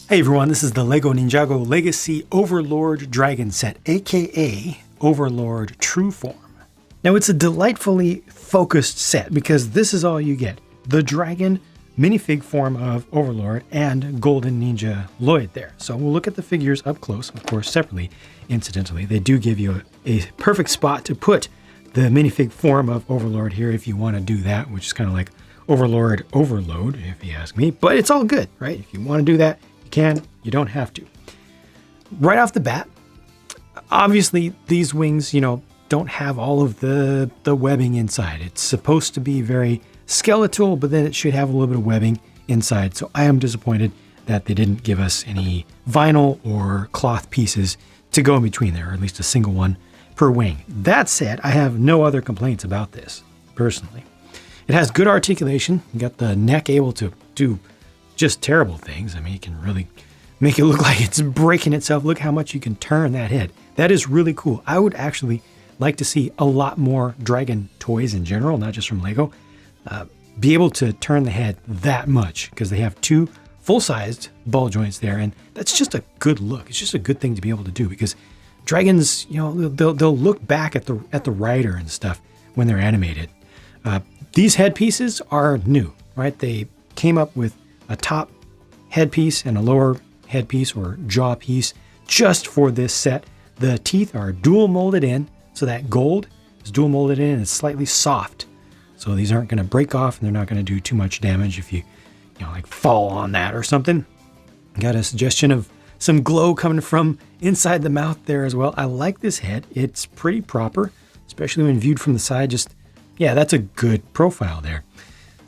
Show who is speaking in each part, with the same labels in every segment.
Speaker 1: Hey everyone, this is the LEGO Ninjago Legacy Overlord Dragon set, aka Overlord True Form. Now it's a delightfully focused set because this is all you get. The dragon minifig form of Overlord and Golden Ninja Lloyd there. So we'll look at the figures up close, of course separately, incidentally. They do give you a perfect spot to put the minifig form of Overlord here if you want to do that, which is kind of like Overlord Overload, if you ask me. But it's all good, right? If you want to do that, you can, you don't have to. Right off the bat, obviously these wings, don't have all of the webbing inside. It's supposed to be very skeletal, but then it should have a little bit of webbing inside. So I am disappointed that they didn't give us any vinyl or cloth pieces to go in between there, or at least a single one per wing. That said, I have no other complaints about this, personally. It has good articulation. You got the neck able to do just terrible things. I mean, you can really make it look like it's breaking itself. Look how much you can turn that head. That is really cool. I would actually like to see a lot more dragon toys in general, not just from LEGO, be able to turn the head that much, because they have two full-sized ball joints there, and that's just a good look. It's just a good thing to be able to do, because dragons, they'll look back at the rider and stuff when they're animated. These headpieces are new, right? They came up with a top headpiece and a lower headpiece or jaw piece just for this set. The teeth are dual molded in, so that gold is dual molded in and it's slightly soft. So these aren't going to break off and they're not going to do too much damage if you like fall on that or something. Got a suggestion of some glow coming from inside the mouth there as well. I like this head. It's pretty proper, especially when viewed from the side. Yeah, that's a good profile there.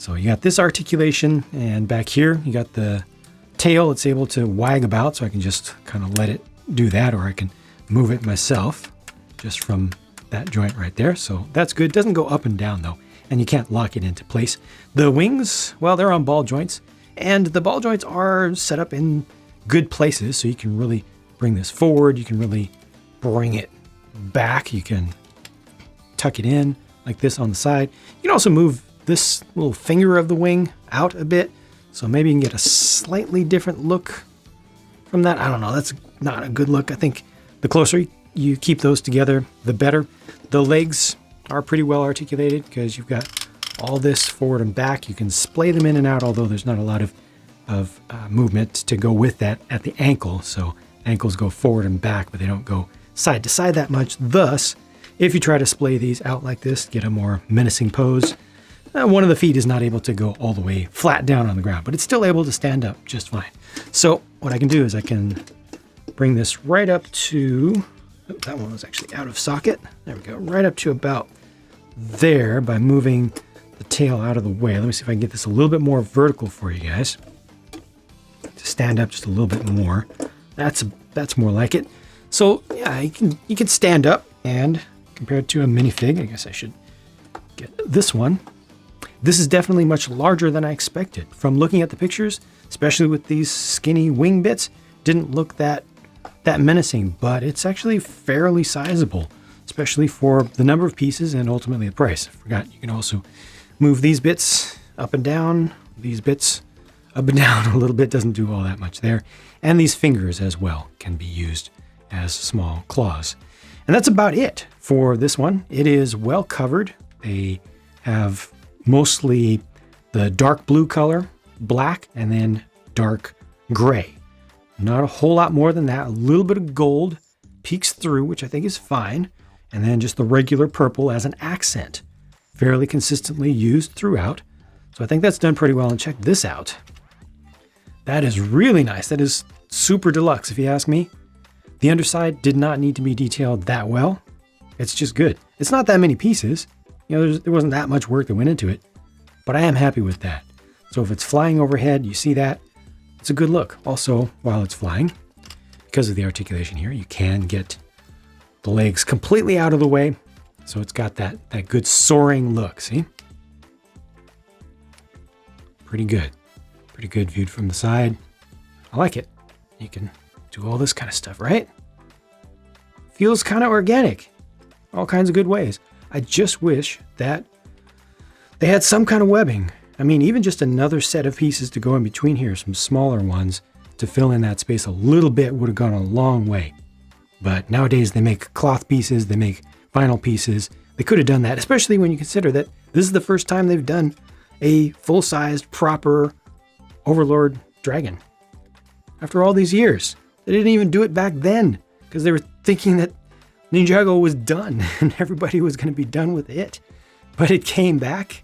Speaker 1: So you got this articulation, and back here you got the tail. It's able to wag about, so I can just kind of let it do that, or I can move it myself just from that joint right there. So that's good. Doesn't go up and down though, and you can't lock it into place. The wings, well, they're on ball joints, and the ball joints are set up in good places, so you can really bring this forward. You can really bring it back. You can tuck it in like this on the side. You can also move this little finger of the wing out a bit, so maybe you can get a slightly different look from that. I don't know, that's not a good look. I think the closer you keep those together, the better. The legs are pretty well articulated because you've got all this forward and back. You can splay them in and out, although there's not a lot of movement to go with that at the ankle. So ankles go forward and back, but they don't go side to side that much. Thus, if you try to splay these out like this, get a more menacing pose, one of the feet is not able to go all the way flat down on the ground, but it's still able to stand up just fine. So what I can do is I can bring this right up to, that one was actually out of socket. There we go, right up to about there by moving the tail out of the way. Let me see if I can get this a little bit more vertical for you guys. To stand up just a little bit more. That's more like it. So yeah, you can stand up, and compared to a minifig, I guess I should get this one. This is definitely much larger than I expected. From looking at the pictures, especially with these skinny wing bits, didn't look that menacing, but it's actually fairly sizable, especially for the number of pieces and ultimately the price. I forgot you can also move these bits up and down, these bits up and down a little bit, doesn't do all that much there. And these fingers as well can be used as small claws. And that's about it for this one. It is well covered. They have mostly the dark blue color, black, and then dark gray. Not a whole lot more than that. A little bit of gold peeks through, which I think is fine. And then just the regular purple as an accent. Fairly consistently used throughout. So I think that's done pretty well. And check this out. That is really nice. That is super deluxe, if you ask me. The underside did not need to be detailed that well. It's just good. It's not that many pieces. There wasn't that much work that went into it, but I am happy with that. So if it's flying overhead, you see that, it's a good look. Also, while it's flying, because of the articulation here, you can get the legs completely out of the way. So it's got that good soaring look, see? Pretty good. Pretty good viewed from the side. I like it. You can do all this kind of stuff, right? Feels kind of organic. All kinds of good ways. I just wish that they had some kind of webbing. I mean, even just another set of pieces to go in between here, some smaller ones, to fill in that space a little bit would have gone a long way. But nowadays they make cloth pieces, they make vinyl pieces. They could have done that, especially when you consider that this is the first time they've done a full-sized, proper Overlord Dragon. After all these years, they didn't even do it back then because they were thinking that Ninjago was done and everybody was going to be done with it. But it came back,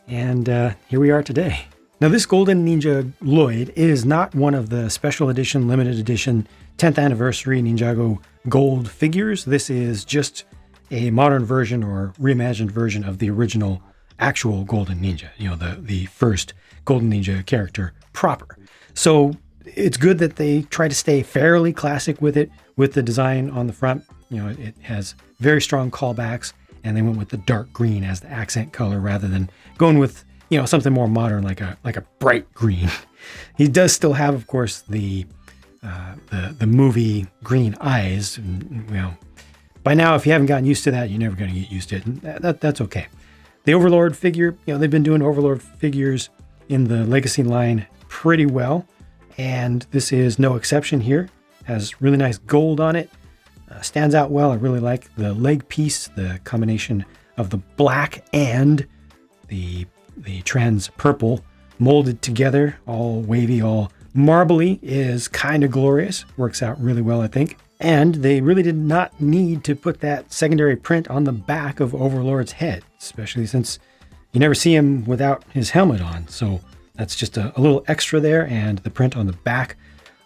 Speaker 1: and here we are today. Now, this Golden Ninja Lloyd is not one of the special edition, limited edition, 10th anniversary Ninjago gold figures. This is just a modern version or reimagined version of the original actual Golden Ninja, the first Golden Ninja character proper. So it's good that they try to stay fairly classic with it, with the design on the front. It has very strong callbacks, and they went with the dark green as the accent color rather than going with something more modern like a bright green. He does still have, of course, the movie green eyes. And, by now, if you haven't gotten used to that, you're never going to get used to it. And that's okay. The Overlord figure, they've been doing Overlord figures in the Legacy line pretty well, and this is no exception here. Has really nice gold on it. Stands out well. I really like the leg piece, the combination of the black and the trans purple molded together, all wavy, all marbly, is kind of glorious. Works out really well, I think. And they really did not need to put that secondary print on the back of Overlord's head, especially since you never see him without his helmet on. So that's just a little extra there, and the print on the back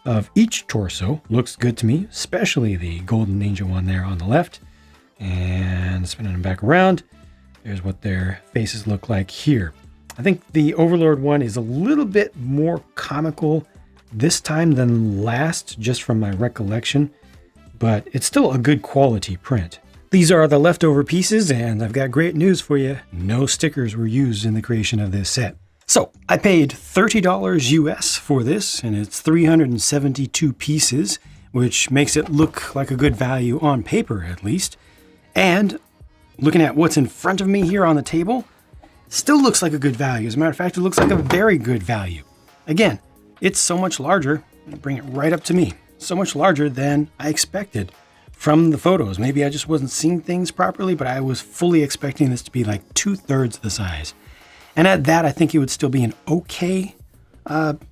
Speaker 1: of each torso looks good to me, especially the Golden Ninja one there on the left. And spinning them back around, there's what their faces look like here. I think the Overlord one is a little bit more comical this time than last, just from my recollection, but it's still a good quality print. These are the leftover pieces, and I've got great news for you. No stickers were used in the creation of this set. So I paid $30 US for this, and it's 372 pieces, which makes it look like a good value on paper, at least. And looking at what's in front of me here on the table, still looks like a good value. As a matter of fact, it looks like a very good value. Again, it's so much larger. Bring it right up to me. So much larger than I expected from the photos. Maybe I just wasn't seeing things properly, but I was fully expecting this to be like 2/3 the size. And at that, I think it would still be an okay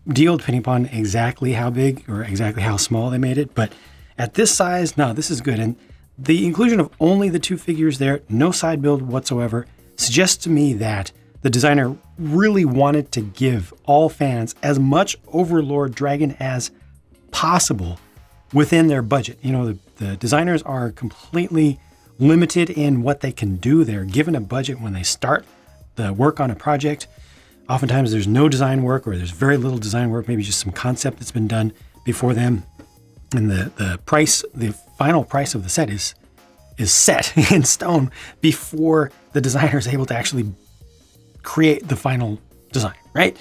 Speaker 1: deal, depending upon exactly how big or exactly how small they made it. But at this size, no, this is good. And the inclusion of only the two figures there, no side build whatsoever, suggests to me that the designer really wanted to give all fans as much Overlord Dragon as possible within their budget. The designers are completely limited in what they can do. They're given a budget when they start the work on a project. Oftentimes there's no design work, or there's very little design work, maybe just some concept that's been done before them. And the final price of the set is set in stone before the designer is able to actually create the final design, right?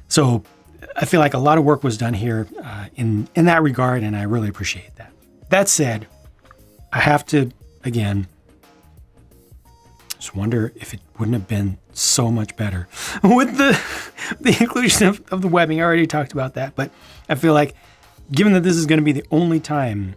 Speaker 1: So I feel like a lot of work was done here in that regard, and I really appreciate that. That said, I have to, again, just wonder if it wouldn't have been so much better with the inclusion of the webbing. I already talked about that, but I feel like given that this is going to be the only time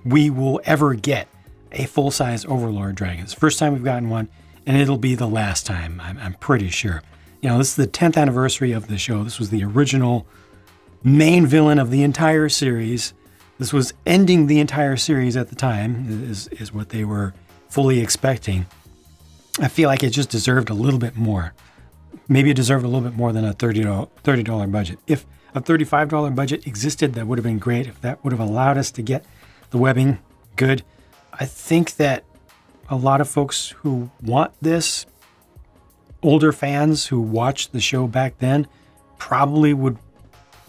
Speaker 1: we will ever get a full-size Overlord Dragon, it's the first time we've gotten one, and it'll be the last time, I'm pretty sure. This is the 10th anniversary of the show. This was the original main villain of the entire series. This was ending the entire series at the time, is what they were fully expecting. I feel like it just deserved a little bit more. Maybe it deserved a little bit more than a $30 budget. If a $35 budget existed, that would have been great. If that would have allowed us to get the webbing, good. I think that a lot of folks who want this, older fans who watched the show back then, probably would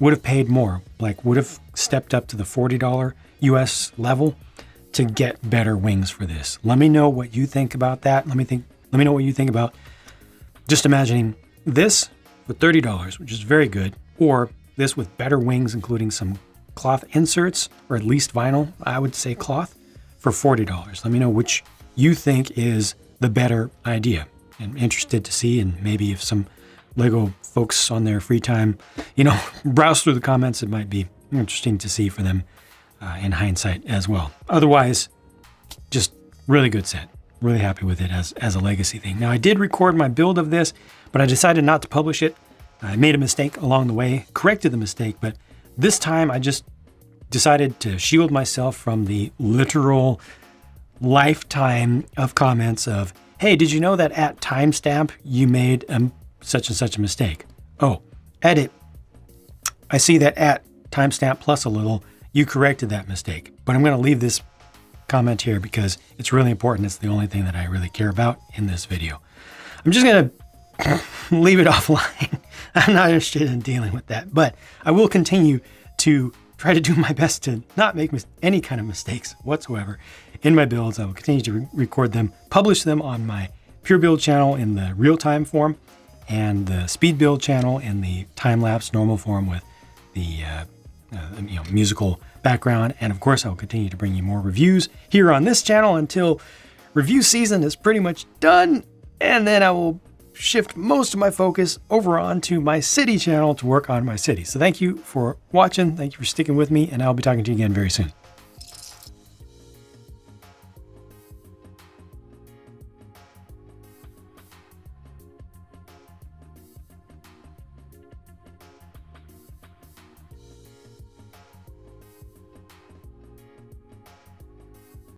Speaker 1: have paid more, would have stepped up to the $40 US level to get better wings for this. Let me know what you think about that. Let me know what you think about just imagining this for $30, which is very good, or this with better wings, including some cloth inserts, or at least vinyl, I would say cloth, for $40. Let me know which you think is the better idea. I'm interested to see, and maybe if some Lego folks on their free time, you know, browse through the comments. It might be interesting to see for them in hindsight as well. Otherwise, just really good set. Really happy with it as a legacy thing. Now, I did record my build of this, but I decided not to publish it. I made a mistake along the way, corrected the mistake, but this time I just decided to shield myself from the literal lifetime of comments of, hey, did you know that at timestamp you made such and such a mistake? Oh, edit. I see that at timestamp plus a little, you corrected that mistake. But I'm going to leave this comment here because it's really important. It's the only thing that I really care about in this video. I'm just going to leave it offline. I'm not interested in dealing with that, but I will continue to try to do my best to not make any kind of mistakes whatsoever in my builds. I will continue to record them, publish them on my Pure Build channel in the real-time form and the Speed Build channel in the time-lapse normal form with the musical background. And of course, I will continue to bring you more reviews here on this channel until review season is pretty much done. And then I will shift most of my focus over onto my city channel to work on my city. So thank you for watching. Thank you for sticking with me, and I'll be talking to you again very soon.